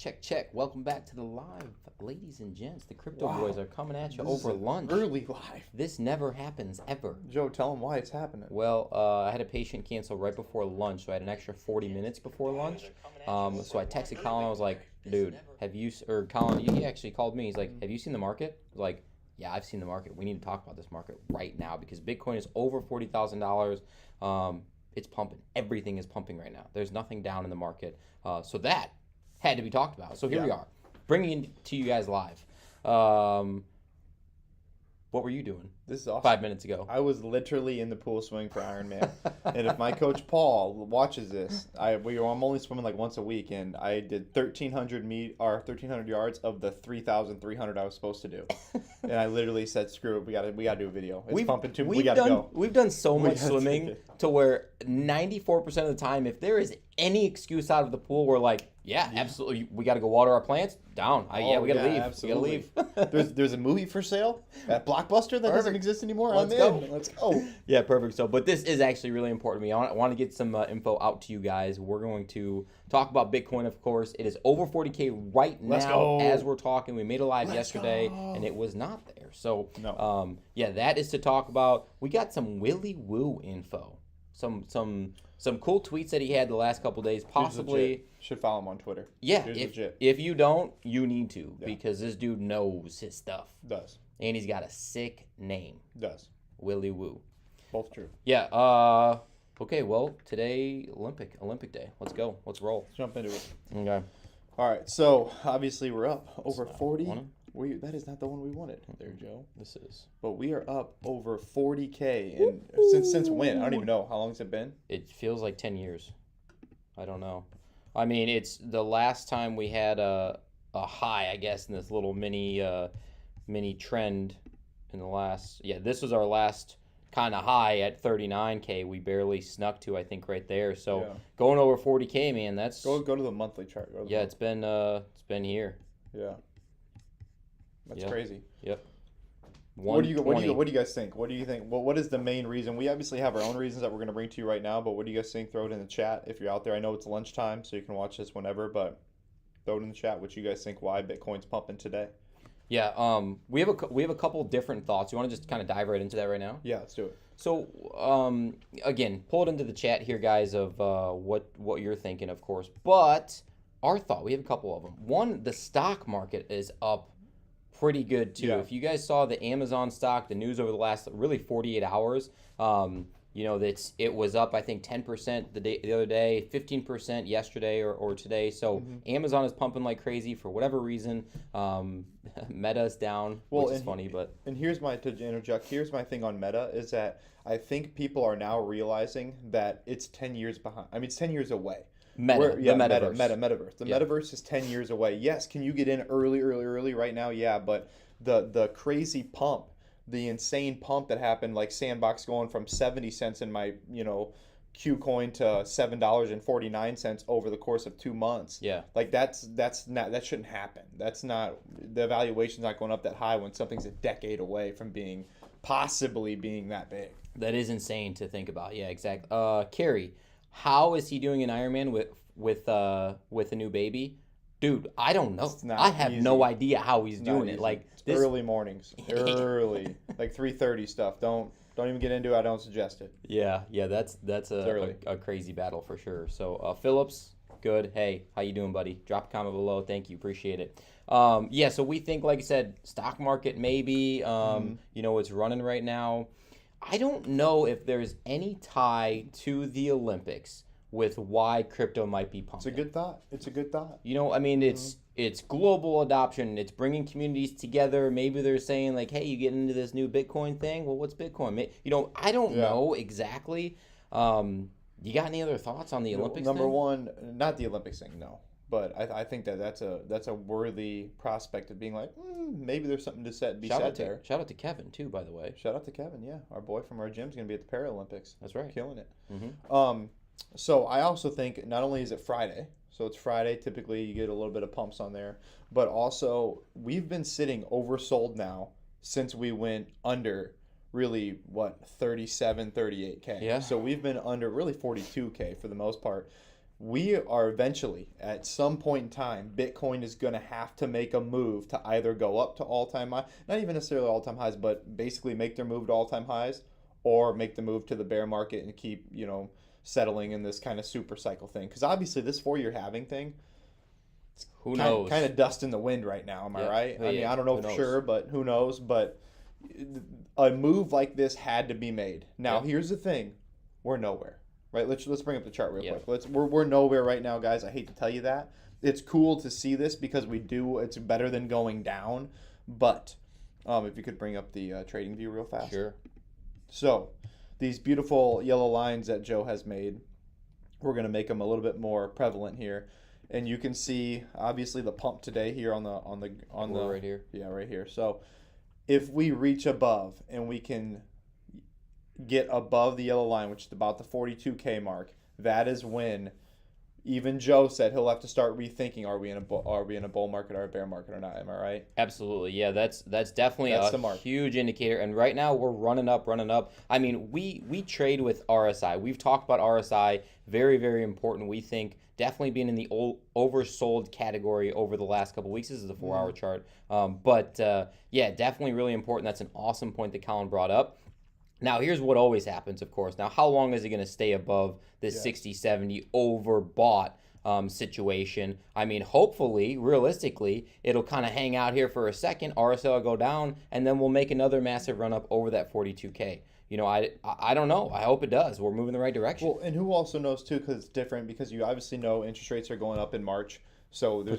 Check. Welcome back to the live, ladies and gents. The Crypto Boys are coming at you over lunch. Early live. This never happens ever. Joe, tell them why it's happening. Well, I had a patient cancel right before lunch, so I had an extra 40 minutes before lunch. So I texted Colin. I was like, "Dude, Colin, he actually called me. He's like, have you seen the market?" I was like, "Yeah, I've seen the market. We need to talk about this market right now because Bitcoin is over $40,000. It's pumping. Everything is pumping right now. There's nothing down in the market. So that had to be talked about. So here we are, bringing it to you guys live. What were you doing? This is awesome. 5 minutes ago. I was literally in the pool swimming for Ironman. And if my coach Paul watches this, I'm only swimming like once a week, and I did 1,300 yards of the 3,300 I was supposed to do. And I literally said, "Screw it, we gotta do a video. It's pumping too. We gotta go." We've done so much swimming to where 94% of the time, if there is any excuse out of the pool, we're like, yeah, absolutely. We got to go water our plants. Down. We got to leave. Absolutely. We got to leave. There's a movie for sale at Blockbuster that doesn't exist anymore. Let's go. Let's go. Yeah, perfect. So, but this is actually really important to me. I want to get some info out to you guys. We're going to talk about Bitcoin, of course. It is over 40K right now as we're talking. We made a live yesterday, and it was not there. So, yeah, that is to talk about. We got some Willy Woo info. Some cool tweets that he had the last couple days, possibly. Should follow him on Twitter. Yeah, if you don't, you need to, because this dude knows his stuff. Does. And he's got a sick name. Does. Willy Woo. Both true. Yeah. Okay, well, today, Olympic Day. Let's go. Let's roll. Let's jump into it. Okay. All right, so obviously we're up over 40. That is not the one we wanted there, Joe. This is. But we are up over 40K. And since when? I don't even know. How long has it been? It feels like 10 years. I don't know. I mean, it's the last time we had a high, I guess, in this little mini trend in the last. Yeah, this was our last kind of high at 39K. We barely snuck to, I think, right there. So going over 40K, man, that's. Go to the monthly chart. It's been here. Yeah. That's crazy. Yep. What do you guys think? What do you think? What is the main reason? We obviously have our own reasons that we're going to bring to you right now, but what do you guys think? Throw it in the chat if you're out there. I know it's lunchtime, so you can watch this whenever, but throw it in the chat what you guys think why Bitcoin's pumping today. Yeah, we have a couple different thoughts. You want to just kind of dive right into that right now? Yeah, let's do it. So, again, pull it into the chat here, guys, of what you're thinking, of course. But our thought, we have a couple of them. One, the stock market is up pretty good too. If you guys saw the Amazon stock, the news over the last really 48 hours, it was up, I think, 10% the other day, 15% yesterday or today. So Amazon is pumping like crazy for whatever reason. Meta's down, which is funny, but. And here's to interject, here's my thing on Meta is that I think people are now realizing that it's 10 years behind. I mean, it's 10 years away. Metaverse. Metaverse. The metaverse is 10 years away. Yes, can you get in early right now? Yeah, but the crazy pump, the insane pump that happened, like Sandbox going from 70 cents in my, KuCoin to $7.49 over the course of 2 months. Yeah. Like that shouldn't happen. That's not, the valuation's not going up that high when something's a decade away from possibly being that big. That is insane to think about. Yeah, exactly. Carrie, how is he doing an Ironman with a new baby? Dude, I don't know. I have no idea how he's doing it. Like early mornings, like 3:30 stuff. Don't even get into it. I don't suggest it. Yeah, that's a crazy battle for sure. So Phillips, good. Hey, how you doing, buddy? Drop a comment below. Thank you, appreciate it. So we think, like I said, stock market maybe. It's running right now. I don't know if there's any tie to the Olympics with why crypto might be pumping. It's a good thought. It's global adoption. It's bringing communities together. Maybe they're saying like, hey, you get into this new Bitcoin thing. Well, what's Bitcoin? I don't know exactly. You got any other thoughts on the Olympics Number thing? one, not the Olympics thing, no. But I think that's a worthy prospect of being like, maybe there's something to be said there. Shout out to Kevin, too, by the way. Shout out to Kevin, yeah. Our boy from our gym's going to be at the Paralympics. That's right. Killing it. Mm-hmm. So I also think not only is it Friday, so it's Friday, typically you get a little bit of pumps on there, but also we've been sitting oversold now since we went under really, 37, 38K. Yeah. So we've been under really 42K for the most part. we are eventually, at some point in time, Bitcoin is going to have to make a move to either go up to all-time high, not even necessarily all-time highs, but basically make their move to all-time highs, or make the move to the bear market and keep, settling in this kind of super cycle thing. Because obviously this 4-year halving thing, Who knows? kind of dust in the wind right now, am I right? I mean, I don't know for sure, but who knows? But a move like this had to be made. Now, here's the thing. We're nowhere. Right, let's bring up the chart real quick. We're nowhere right now, guys. I hate to tell you that. It's cool to see this because it's better than going down. But if you could bring up the trading view real fast. Sure. So these beautiful yellow lines that Joe has made, we're going to make them a little bit more prevalent here, and you can see obviously the pump today here on the right here. Yeah, right here. So if we reach above and we can get above the yellow line, which is about the 42K mark, that is when even Joe said he'll have to start rethinking: Are we in a bull market or a bear market or not? Am I right? Absolutely, yeah. That's definitely a huge indicator. And right now we're running up. I mean, we trade with RSI. We've talked about RSI, very very important. We think definitely being in the oversold category over the last couple weeks. This is a 4-hour chart, but yeah, definitely really important. That's an awesome point that Colin brought up. Now, here's what always happens, of course. Now, how long is it going to stay above this 60, 70 overbought situation? I mean, hopefully, realistically, it'll kind of hang out here for a second. RSI will go down, and then we'll make another massive run up over that 42K. I don't know. I hope it does. We're moving the right direction. Well, and who also knows, too, because it's different, because you obviously know interest rates are going up in March. So there's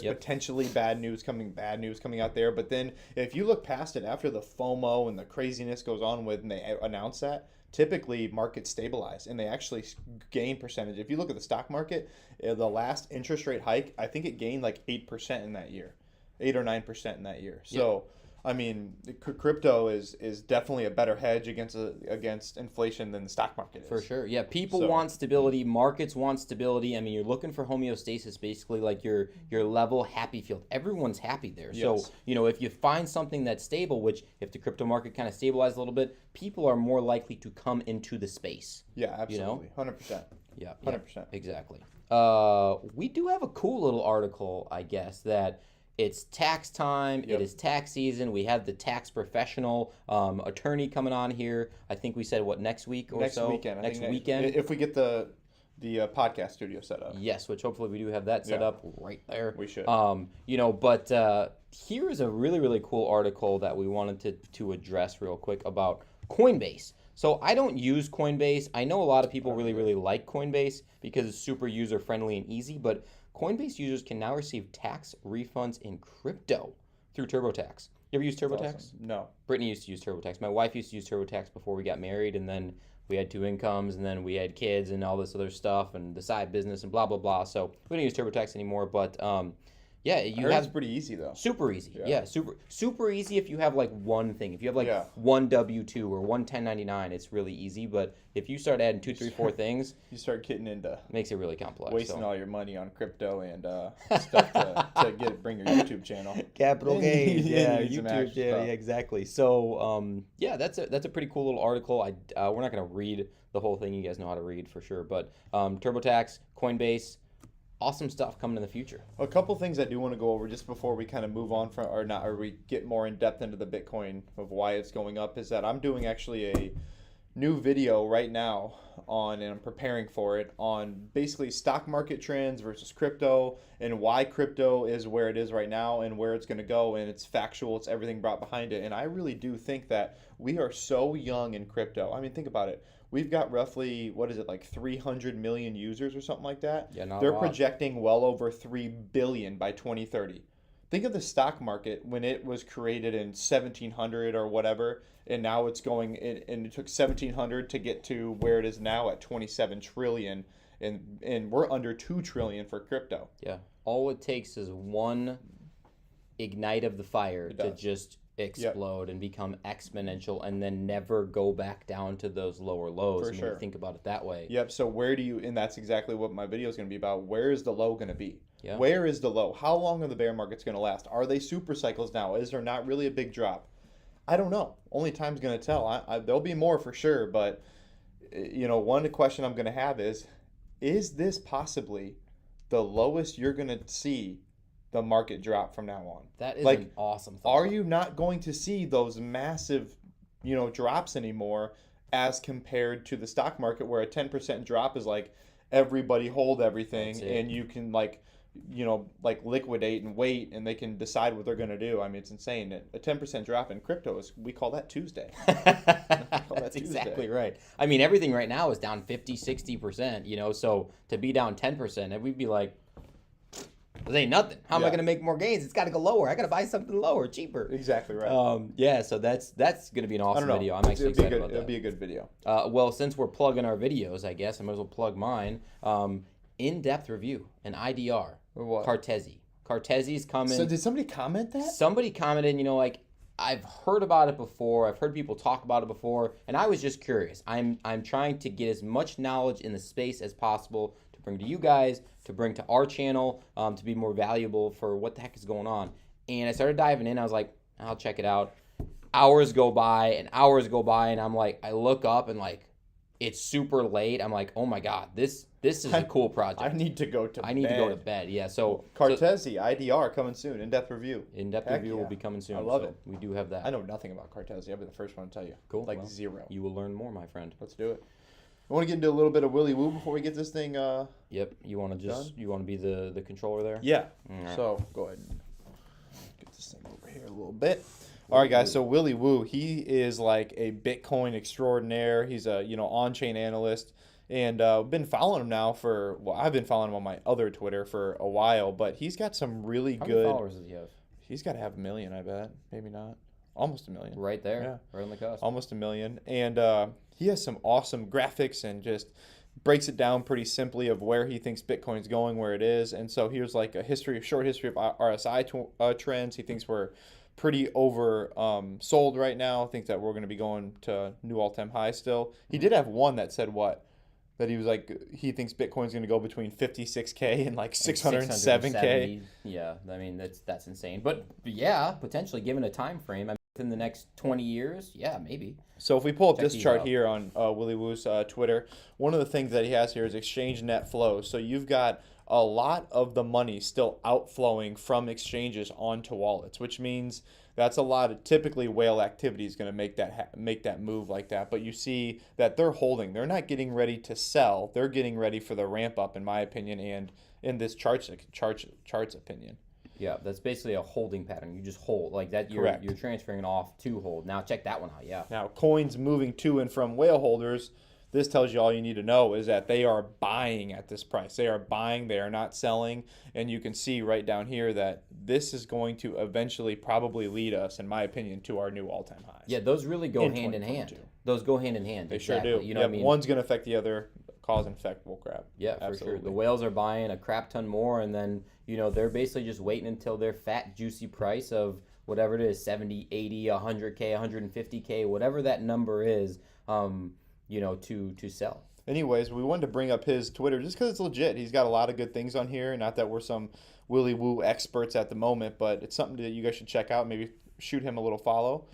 potentially bad news coming out there. But then if you look past it, after the FOMO and the craziness goes on and they announce that, typically markets stabilize and they actually gain percentage. If you look at the stock market, the last interest rate hike, I think it gained like 8% in that year, 8 or 9% in that year. So I mean, crypto is definitely a better hedge against inflation than the stock market is. For sure. Yeah, people want stability. Markets want stability. I mean, you're looking for homeostasis, basically like your level happy field. Everyone's happy there. Yes. So, if you find something that's stable, which if the crypto market kind of stabilizes a little bit, people are more likely to come into the space. Yeah, absolutely. 100%. Yeah. 100%. Exactly. We do have a cool little article, I guess, that it's tax time. It is tax season. We have the tax professional attorney coming on here. I think we said next week or next so. Weekend. Next weekend. If we get the podcast studio set up. Yes, which hopefully we do have that set up right there. We should. But here is a really really cool article that we wanted to address real quick about Coinbase. So I don't use Coinbase. I know a lot of people really really like Coinbase because it's super user friendly and easy, but Coinbase users can now receive tax refunds in crypto through TurboTax. You ever use TurboTax? Awesome. No. Brittany used to use TurboTax. My wife used to use TurboTax before we got married, and then we had 2 incomes, and then we had kids and all this other stuff, and the side business and blah, blah, blah. So we don't use TurboTax anymore, but yeah, it's pretty easy though. Super easy. Yeah, super easy if you have like one thing. If you have like one W-2 or one 1099, it's really easy. But if you start adding 2, 3, 4 things, you start getting into makes it really complex. Wasting all your money on crypto and stuff to bring your YouTube channel. Capital gains, YouTube channel, yeah, exactly. So that's a pretty cool little article. We're not gonna read the whole thing. You guys know how to read for sure. But TurboTax, Coinbase. Awesome stuff coming in the future. A couple things I do want to go over just before we kind of move on or we get more in depth into the Bitcoin of why it's going up is that I'm doing actually a new video right now and I'm preparing for it on basically stock market trends versus crypto and why crypto is where it is right now and where it's going to go, and it's factual, it's everything brought behind it. And I really do think that we are so young in crypto. I mean, think about it. We've got roughly, like 300 million users or something like that. Yeah, They're projecting well over 3 billion by 2030. Think of the stock market when it was created in 1700 or whatever, and now it's going, and it took 1700 to get to where it is now at 27 trillion, and we're under 2 trillion for crypto. Yeah. All it takes is one ignite of the fire to just explode and become exponential and then never go back down to those lower lows. For sure. Think about it that way. Yep. So where do you, and that's exactly what my video is going to be about. Where is the low going to be? Yeah. Where is the low? How long are the bear markets going to last? Are they super cycles now? Is there not really a big drop? I don't know. Only time's going to tell. There'll be more for sure, but one question I'm going to have is is this possibly the lowest you're going to see the market drop from now on? That is Like, an awesome thought. Are you not going to see those massive, drops anymore as compared to the stock market where a 10% drop is like everybody hold everything That's it. and you can liquidate and wait and they can decide what they're going to do. I mean, it's insane. A 10% drop in crypto we call that Tuesday. That's exactly right. I mean, everything right now is down 50, 60%, so to be down 10%, we'd be like, this ain't nothing. How am I Yeah. going to make more gains? It's got to go lower. I got to buy something lower, cheaper. Exactly right. Yeah, so that's going to be an I awesome don't know. video. I'm actually It'll be excited good. about It'll that. be a good video. Well, since we're plugging our videos, I guess I might as well plug mine. In-depth review, an IDR. Or what? Cartesi. Cartesi's coming. So did somebody comment that? Somebody commented, I've heard about it before. I've heard people talk about it before, and I was just curious. I'm trying to get as much knowledge in the space as possible to bring to you guys, to bring to our channel, to be more valuable for what the heck is going on. And I started diving in. I was like, I'll check it out. Hours go by, and I'm like, I look up and it's super late. I'm like, oh my God, this is a cool project. I need to go to I need to go to bed. Yeah, so Cartesi, IDR coming soon. In-depth review. in-depth Heck review will yeah. be coming soon. I love so it. We do have that. I know nothing about Cartesi. I'll be the first one to tell you. Cool. Well, Zero. You will learn more, my friend. Let's do it. I want to get into a little bit of Willy Woo before we get this thing. Yep. You want to Done? be the controller there? Yeah. Alright. So go ahead and get this thing over here a little bit. All right, guys. So Willy Woo, he is like a Bitcoin extraordinaire. He's a on-chain analyst, and been following him now I've been following him on my other Twitter for a while. But he's got some really How good. many followers does he have? He's got to have 1 million, I bet. Maybe not. Almost 1 million. Right there. Yeah. Right on the cusp. Almost 1 million, and he has some awesome graphics and just breaks it down pretty simply of where he thinks Bitcoin's going, where it is. And so here's like a short history of RSI trends. He thinks we're pretty sold right now. I think that we're going to be going to new all-time high still. He did have one that said that he was like, he thinks Bitcoin's going to go between 56K and like 607K. 670. Yeah, I mean that's insane. But yeah, potentially given a time frame, within the next 20 years, yeah, maybe. So if we pull up Check this these chart out. here on Willy Woo's Twitter, one of the things that he has here is exchange net flow. So you've got a lot of the money still outflowing from exchanges onto wallets, which means that's a lot of typically whale activity is going to make that move like that. But you see that they're holding. They're not getting ready to sell. They're getting ready for the ramp up, in my opinion, and in this chart's opinion. Yeah, that's basically a holding pattern. You just hold like that. You're Correct. You're transferring off to hold. Now check that one out. Yeah. Now, coins moving to and from whale holders, this tells you all you need to know is that they are buying at this price. They are buying, they are not selling. And you can see right down here that this is going to eventually probably lead us, in my opinion, to our new all-time highs. Yeah, those really go In hand in hand. 2022. Those go hand in hand. They exactly. sure do. You know Yep, what I mean? one's going to affect the other, cause and effect will grab. Yeah, for Absolutely. sure. The whales are buying a crap ton more, and then, they're basically just waiting until their fat, juicy price of whatever it is, 70, 80, 100K, 150K, whatever that number is, to sell. Anyways, we wanted to bring up his Twitter just because it's legit. He's got a lot of good things on here. Not that we're some Willy Woo experts at the moment, but it's something that you guys should check out. Maybe shoot him a little follow.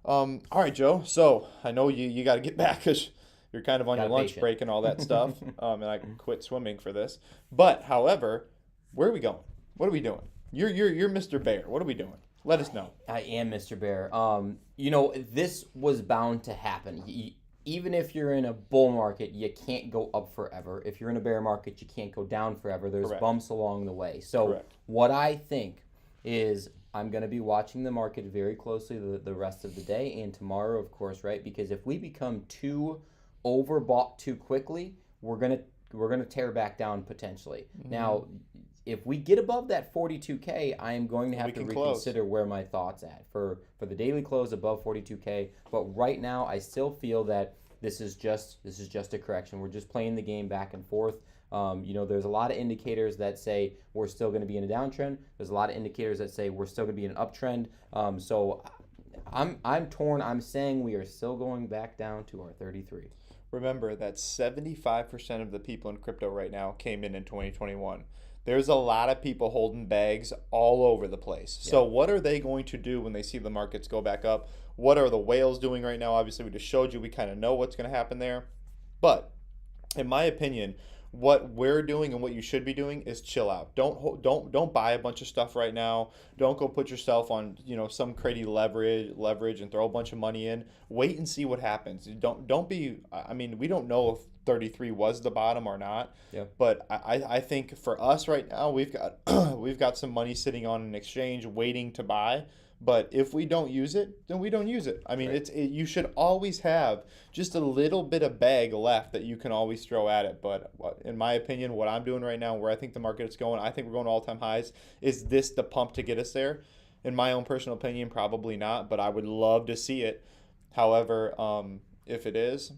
All right, Joe. So I know you got to get back because you're kind of on your lunch break and all that stuff. And I quit swimming for this. But however, where are we going? What are we doing? You're Mr. Bear. What are we doing? Let us know. I am Mr. Bear. This was bound to happen. Even if you're in a bull market, you can't go up forever. If you're in a bear market, you can't go down forever. There's Correct. bumps along the way. So Correct. what I think is I'm going to be watching the market very closely the rest of the day and tomorrow, of course, right? Because if we become too overbought too quickly, we're going to tear back down potentially. Mm-hmm. Now, if we get above that 42K, I am going to have to can reconsider where my thoughts at for the daily close above 42K. But right now, I still feel that this is just a correction. We're just playing the game back and forth. There's a lot of indicators that say we're still going to be in a downtrend. There's a lot of indicators that say we're still going to be in an uptrend. So I'm torn. I'm saying we are still going back down to our 33. Remember that 75% of the people in crypto right now came in 2021. There's a lot of people holding bags all over the place. Yeah. So what are they going to do when they see the markets go back up? What are the whales doing right now? Obviously, we just showed you. We kind of know what's going to happen there. But in my opinion, What we're doing and what you should be doing is chill out. Don't buy a bunch of stuff right now. Don't go put yourself on, some crazy leverage and throw a bunch of money in. Wait and see what happens. Don't be. I mean, we don't know if 33 was the bottom or not. Yeah. But I think for us right now, we've got we've got some money sitting on an exchange waiting to buy. But if we don't use it, then we don't use it. I mean, Right. you should always have just a little bit of bag left that you can always throw at it. But in my opinion, what I'm doing right now, where I think the market is going, I think we're going to all-time highs. Is this the pump to get us there? In my own personal opinion, probably not. But I would love to see it. However, if it is,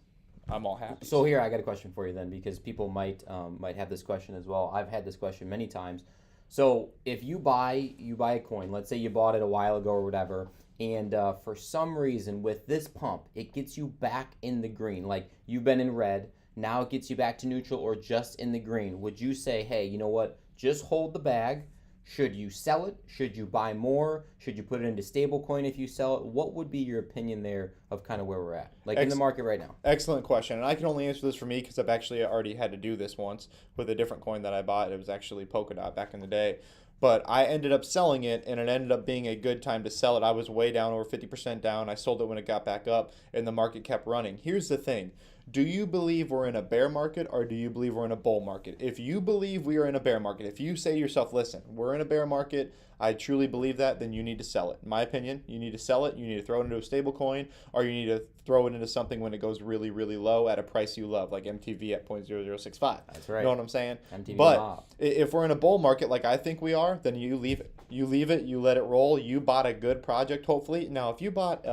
I'm all happy. So here, I got a question for you then, because people might have this question as well. I've had this question many times. So if you buy a coin, let's say you bought it a while ago or whatever, and for some reason with this pump, it gets you back in the green. Like you've been in red, now it gets you back to neutral or just in the green. Would you say, hey, you know what? Just hold the bag. Should you sell it? Should you buy more? Should you put it into stablecoin if you sell it? What would be your opinion there of kind of where we're at, like in the market right now? Excellent question. And I can only answer this for me because I've actually already had to do this once with a different coin that I bought. It was actually Polkadot back in the day. But I ended up selling it, and it ended up being a good time to sell it. I was way down, over 50% down. I sold it when it got back up, and the market kept running. Here's the thing. Do you believe we're in a bear market, or do you believe we're in a bull market? If you believe we are in a bear market, if you say to yourself, listen, we're in a bear market, I truly believe that, then you need to sell it. In my opinion, you need to sell it. You need to throw it into a stable coin, or you need to throw it into something when it goes really, really low at a price you love, like MTV at 0.0065. That's right. You know what I'm saying? MTV But mob. if we're in a bull market like I think we are, then you leave it. You leave it. You let it roll. You bought a good project, hopefully. Now, if you bought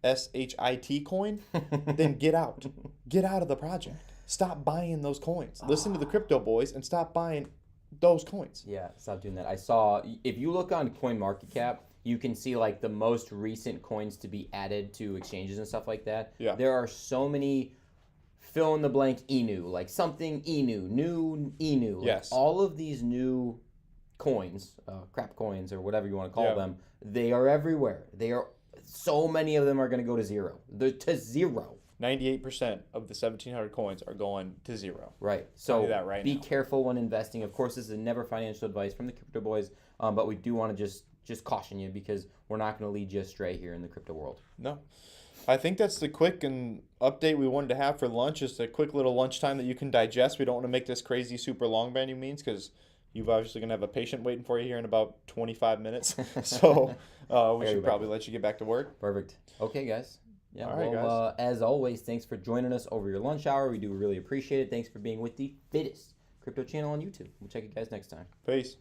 SHIT coin, then get out. Get out of the project. Stop buying those coins. Listen to the crypto boys and stop buying those coins. Yeah, stop doing that. I saw, if you look on CoinMarketCap, you can see like the most recent coins to be added to exchanges and stuff like that. Yeah. There are so many fill in the blank Inu, like something Inu, new Inu. Like Yes. all of these new coins, crap coins or whatever you want to call Yeah. them, they are everywhere. So many of them are going to go to zero. They're to zero. 98% of the 1,700 coins are going to zero. Right. Tell So you that right be now. careful when investing. Of course, this is never financial advice from the Crypto Boys, but we do want to just caution you because we're not going to lead you astray here in the crypto world. No. I think that's the quick and update we wanted to have for lunch. Just a quick little lunchtime that you can digest. We don't want to make this crazy super long by any means because you've obviously going to have a patient waiting for you here in about 25 minutes. So we should probably let you get back to work. Perfect. Okay, guys. Yeah. All right, well, as always, thanks for joining us over your lunch hour. We do really appreciate it. Thanks for being with the fittest crypto channel on YouTube. We'll check you guys next time. Peace.